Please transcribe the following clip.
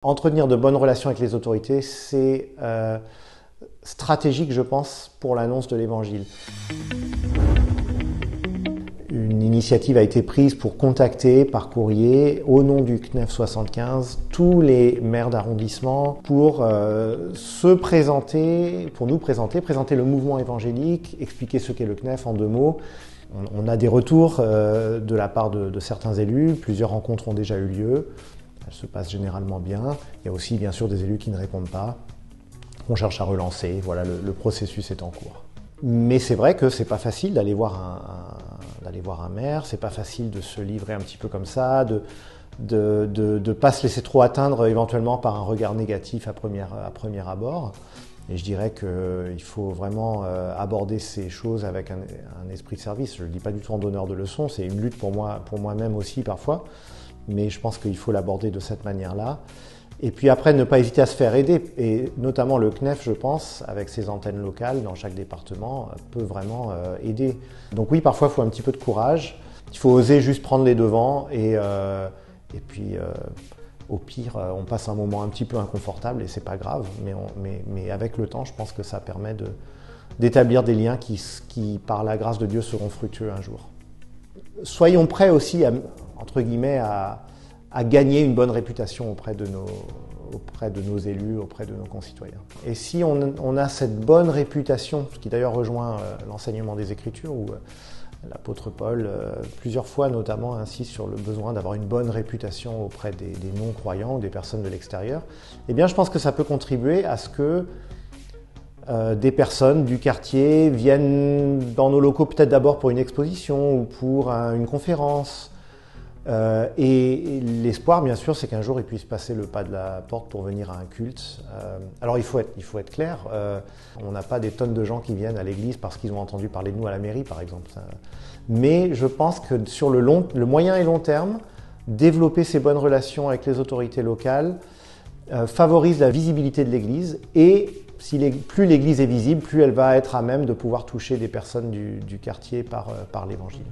Entretenir de bonnes relations avec les autorités, c'est stratégique, je pense, pour l'annonce de l'Évangile. Une initiative a été prise pour contacter par courrier, au nom du CNEF 75, tous les maires d'arrondissement pour se présenter, pour nous présenter le mouvement évangélique, expliquer ce qu'est le CNEF en 2 mots. On a des retours de la part de certains élus, plusieurs rencontres ont déjà eu lieu. Elle se passe généralement bien. Il y a aussi bien sûr des élus qui ne répondent pas. On cherche à relancer. Voilà, le processus est en cours. Mais c'est vrai que c'est pas facile d'aller voir un maire. C'est pas facile de se livrer un petit peu comme ça, de pas se laisser trop atteindre éventuellement par un regard négatif à premier abord. Et je dirais qu'il faut vraiment aborder ces choses avec un esprit de service. Je ne le dis pas du tout en donneur de leçons. C'est une lutte pour moi-même aussi parfois. Mais je pense qu'il faut l'aborder de cette manière-là. Et puis après, ne pas hésiter à se faire aider. Et notamment le CNEF, je pense, avec ses antennes locales dans chaque département, peut vraiment aider. Donc oui, parfois, il faut un petit peu de courage. Il faut oser juste prendre les devants. Et puis, au pire, on passe un moment un petit peu inconfortable et c'est pas grave. Mais avec le temps, je pense que ça permet d'établir des liens qui, par la grâce de Dieu, seront fructueux un jour. Soyons prêts aussi entre guillemets, à gagner une bonne réputation auprès de nos élus, auprès de nos concitoyens. Et si on a cette bonne réputation, ce qui d'ailleurs rejoint l'enseignement des Écritures, où l'apôtre Paul, plusieurs fois notamment, insiste sur le besoin d'avoir une bonne réputation auprès des non-croyants, des personnes de l'extérieur, eh bien je pense que ça peut contribuer à ce que des personnes du quartier viennent dans nos locaux peut-être d'abord pour une exposition ou pour une conférence. Et l'espoir, bien sûr, c'est qu'un jour ils puissent passer le pas de la porte pour venir à un culte. Alors il faut être clair, on n'a pas des tonnes de gens qui viennent à l'église parce qu'ils ont entendu parler de nous à la mairie, par exemple. Mais je pense que sur le moyen et long terme, développer ces bonnes relations avec les autorités locales favorise la visibilité de l'église et plus l'église est visible, plus elle va être à même de pouvoir toucher des personnes du quartier par l'évangile.